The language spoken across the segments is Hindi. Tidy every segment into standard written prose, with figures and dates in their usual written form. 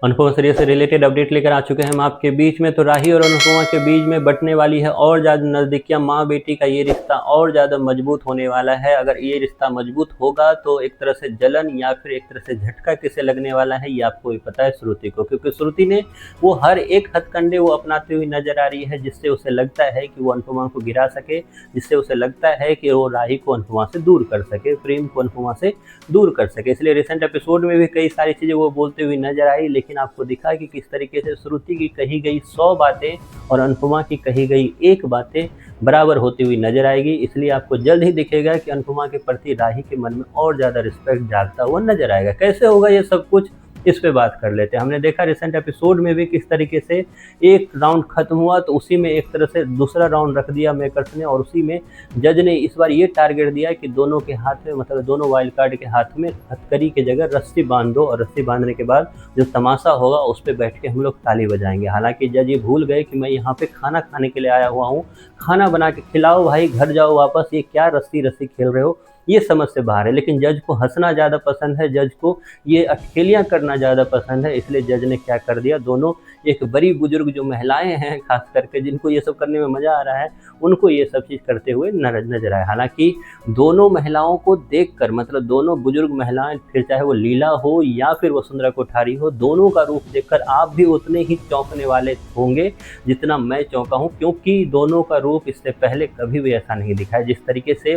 अनुपमा सीरियल से रिलेटेड अपडेट लेकर आ चुके हैं हम आपके बीच में। तो राही और अनुपमा के बीच में बंटने वाली है और ज़्यादा नज़दीकियाँ। माँ बेटी का ये रिश्ता और ज़्यादा मजबूत होने वाला है। अगर ये रिश्ता मजबूत होगा तो एक तरह से जलन या फिर एक तरह से झटका किसे लगने वाला है ये आपको भी पता है, श्रुति को। क्योंकि श्रुति ने वो हर एक हथकंडे वो अपनाते हुए नजर आ रही है जिससे उसे लगता है कि वो अनुपमा को गिरा सके, जिससे उसे लगता है कि वो राही को अनुपमा से दूर कर सके, प्रेम को अनुपमा से दूर कर सके। इसलिए रिसेंट एपिसोड में भी कई सारी चीज़ें वो बोलते हुए नजर आई, लेकिन आपको दिखा कि किस तरीके से श्रुति की कही गई 100 बातें और अनुपमा की कही गई एक बातें बराबर होती हुई नजर आएगी। इसलिए आपको जल्द ही दिखेगा कि अनुपमा के प्रति राही के मन में और ज़्यादा रिस्पेक्ट जागता हुआ नजर आएगा। कैसे होगा ये सब कुछ, इस पे बात कर लेते हैं। हमने देखा रिसेंट एपिसोड में भी किस तरीके से एक राउंड खत्म हुआ तो उसी में एक तरह से दूसरा राउंड रख दिया मेकर्स ने, और उसी में जज ने इस बार ये टारगेट दिया कि दोनों के हाथ में, मतलब दोनों वाइल्ड कार्ड के हाथ में हथकड़ी की जगह रस्सी बांध दो, और रस्सी बांधने के बाद जो तमाशा होगा उस पर बैठ के हम लोग ताली बजाएंगे। हालांकि जज ये भूल गए कि मैं यहाँ पे खाना खाने के लिए आया हुआ हूँ, खाना बना के खिलाओ भाई, घर जाओ वापस, ये क्या रस्सी रस्सी खेल रहे हो, ये समझ से बाहर है। लेकिन जज को हंसना ज़्यादा पसंद है, जज को ये अटखेलियाँ करना ज़्यादा पसंद है। इसलिए जज ने क्या कर दिया, दोनों एक बड़ी बुजुर्ग जो महिलाएं हैं खास करके, जिनको ये सब करने में मज़ा आ रहा है, उनको ये सब चीज़ करते हुए नजर आए। हालांकि दोनों महिलाओं को देखकर, मतलब दोनों बुजुर्ग महिलाएं, फिर चाहे वो लीला हो या फिर वसुंधरा कोठारी हो, दोनों का रूप देखकर आप भी उतने ही चौंकने वाले होंगे जितना मैं चौंका हूँ। क्योंकि दोनों का रूप इससे पहले कभी भी ऐसा नहीं दिखा है। जिस तरीके से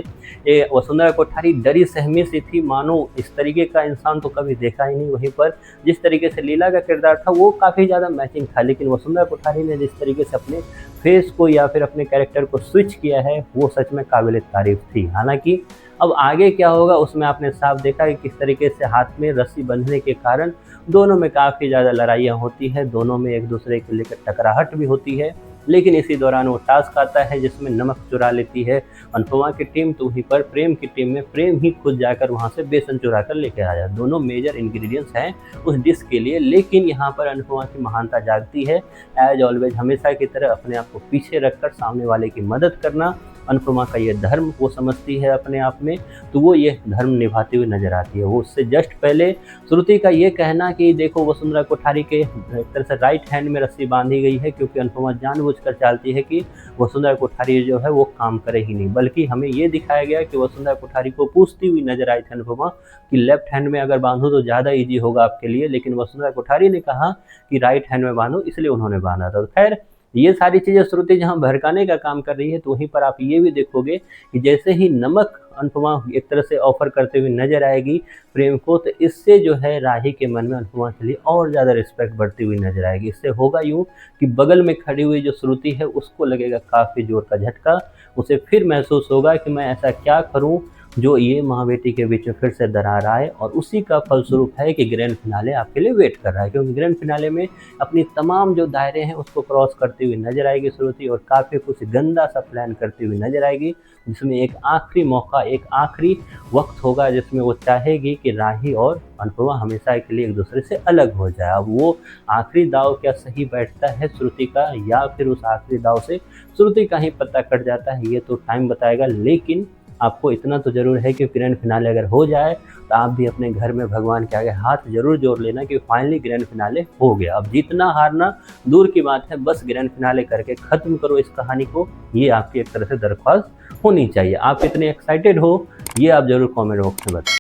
वसुंधरा कोठारी डरी सहमी सी थी, मानो इस तरीके का इंसान तो कभी देखा ही नहीं। वहीं पर जिस तरीके से लीला का किरदार था वो काफ़ी ज़्यादा मैचिंग था, लेकिन वसुंधरा कोठारी ने जिस तरीके से अपने फेस को या फिर अपने कैरेक्टर को स्विच किया है वो सच में काबिल तारीफ थी। हालांकि अब आगे क्या होगा उसमें आपने साफ देखा कि किस तरीके से हाथ में रस्सी बंधने के कारण दोनों में काफ़ी ज़्यादा लड़ाइयाँ होती है, दोनों में एक दूसरे को लेकर टकराहट भी होती है। लेकिन इसी दौरान वो टास्क आता है जिसमें नमक चुरा लेती है अनुपमा की टीम, तो वहीं पर प्रेम की टीम में प्रेम ही खुद जाकर वहां से बेसन चुरा कर लेकर आया। दोनों मेजर इंग्रेडिएंट्स हैं उस डिश के लिए, लेकिन यहाँ पर अनुपमा की महानता जागती है। एज ऑलवेज हमेशा की तरह अपने आप को पीछे रखकर सामने वाले की मदद करना अनुपमा का ये धर्म वो समझती है अपने आप में, तो वो ये धर्म निभाती हुई नजर आती है। वो उससे जस्ट पहले श्रुति का ये कहना कि देखो वसुंधरा कोठारी के एक तरह से राइट हैंड में रस्सी बांधी गई है, क्योंकि अनुपमा जानबूझकर चाहती है कि वसुंधरा कोठारी जो है वो काम करे ही नहीं। बल्कि हमें ये दिखाया गया कि वसुंधरा कोठारी को पूछती हुई नजर आई थी अनुपमा कि लेफ्ट हैंड में अगर बांधो तो ज़्यादा ईजी होगा आपके लिए, लेकिन वसुंधरा कोठारी ने कहा कि राइट हैंड में बांधो, इसलिए उन्होंने बांधा था। खैर ये सारी चीज़ें श्रुति जहाँ भड़काने का काम कर रही है, तो वहीं पर आप ये भी देखोगे कि जैसे ही नमक अनुपमा एक तरह से ऑफर करते हुए नजर आएगी प्रेम को, तो इससे जो है राही के मन में अनुपमा के लिए और ज़्यादा रिस्पेक्ट बढ़ती हुई नजर आएगी। इससे होगा यूँ कि बगल में खड़ी हुई जो श्रुति है उसको लगेगा काफ़ी जोर का झटका, उसे फिर महसूस होगा कि मैं ऐसा क्या करूँ जो ये माँ बेटी के बीच में फिर से दरार आए, और उसी का फलस्वरूप है कि ग्रैंड फिनाले आपके लिए वेट कर रहा है। क्योंकि ग्रैंड फिनाले में अपनी तमाम जो दायरे हैं उसको क्रॉस करती हुई नजर आएगी श्रुति, और काफ़ी कुछ गंदा सा प्लान करती हुई नजर आएगी, जिसमें एक आखिरी मौका, एक आखिरी वक्त होगा जिसमें वो चाहेगी कि राही और अनुपमा हमेशा के लिए एक दूसरे से अलग हो जाए। अब वो आखिरी दाव क्या सही बैठता है श्रुति का, या फिर उस आखिरी दाव से श्रुति का ही पत्ता कट जाता है, ये तो टाइम बताएगा। लेकिन आपको इतना तो जरूर है कि ग्रैंड फिनाले अगर हो जाए तो आप भी अपने घर में भगवान के आगे हाथ जरूर जोड़ लेना कि फाइनली ग्रैंड फिनाले हो गया। अब जीतना हारना दूर की बात है, बस ग्रैंड फिनाले करके ख़त्म करो इस कहानी को, ये आपकी एक तरह से दरख्वास्त होनी चाहिए। आप कितने एक्साइटेड हो ये आप जरूर कमेंट बॉक्स में बताएं।